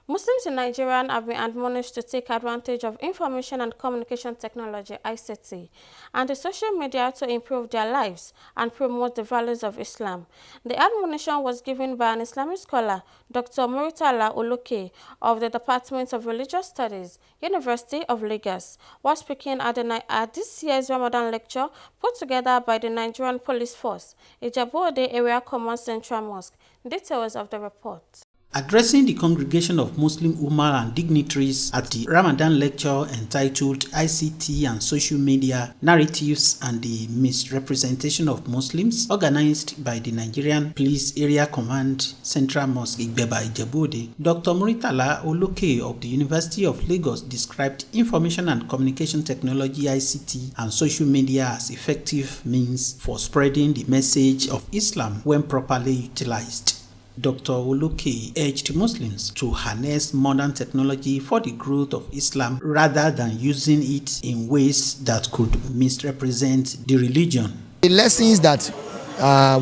Muslims in Nigeria have been admonished to take advantage of information and communication technology (ICT) and the social media to improve their lives and promote the values of Islam. The admonition was given by an Islamic scholar, Dr. Muritala Oluke of the Department of Religious Studies, University of Lagos, while speaking at this year's Ramadan lecture put together by the Nigerian Police Force, Ijebu Ode Area Command Central Mosque. Details of the report. Addressing the congregation of Muslim Ummah and dignitaries at the Ramadan lecture entitled ICT and Social Media, Narratives and the Misrepresentation of Muslims, organized by the Nigerian Police Area Command Central Mosque Ijebu Ode, Dr. Muritala Oluke of the University of Lagos described information and communication technology ICT and social media as effective means for spreading the message of Islam when properly utilized. Dr. Oluke urged Muslims to harness modern technology for the growth of Islam rather than using it in ways that could misrepresent the religion. The lessons that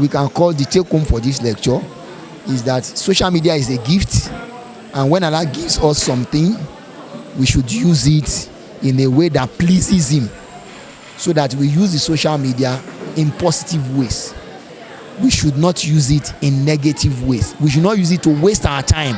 we can call the take home for this lecture is that social media is a gift, and when Allah gives us something, we should use it in a way that pleases Him, so that we use the social media in positive ways. We should not use it in negative ways. We should not use it to waste our time.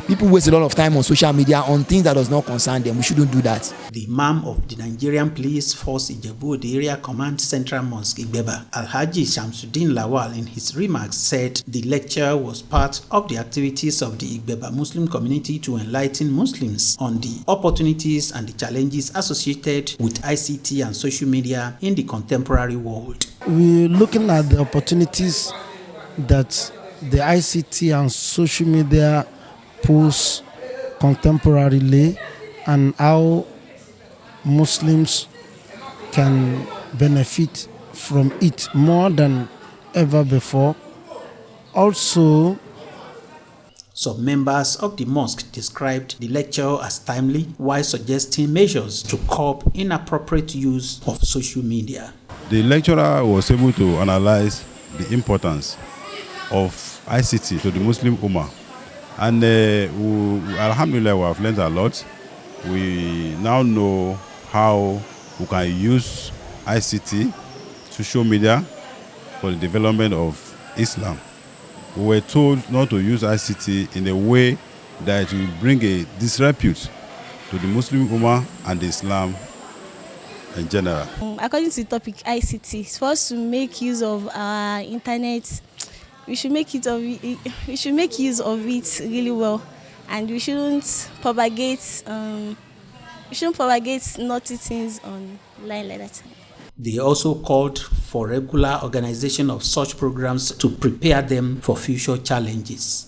People waste a lot of time on social media on things that does not concern them. We shouldn't do that. The Imam of the Nigerian Police Force Ijebu Ode Area Command Central Mosque Igbeba, Alhaji Shamsuddin Lawal, in his remarks said the lecture was part of the activities of the Igbeba Muslim community to enlighten Muslims on the opportunities and the challenges associated with ICT and social media in the contemporary world. We're looking at the opportunities that the ICT and social media pose contemporarily and how Muslims can benefit from it more than ever before. Also, some members of the mosque described the lecture as timely while suggesting measures to curb inappropriate use of social media. The lecturer was able to analyze the importance of ICT to the Muslim Ummah. And Alhamdulillah, we have learned a lot. We now know how we can use ICT, social media, for the development of Islam. We were told not to use ICT in a way that will bring a disrepute to the Muslim Ummah and Islam in general. According to the topic ICT, it's for us to make use of our internet. We should make use of it really well, and we shouldn't propagate naughty things online like that. They also called for regular organization of such programs to prepare them for future challenges.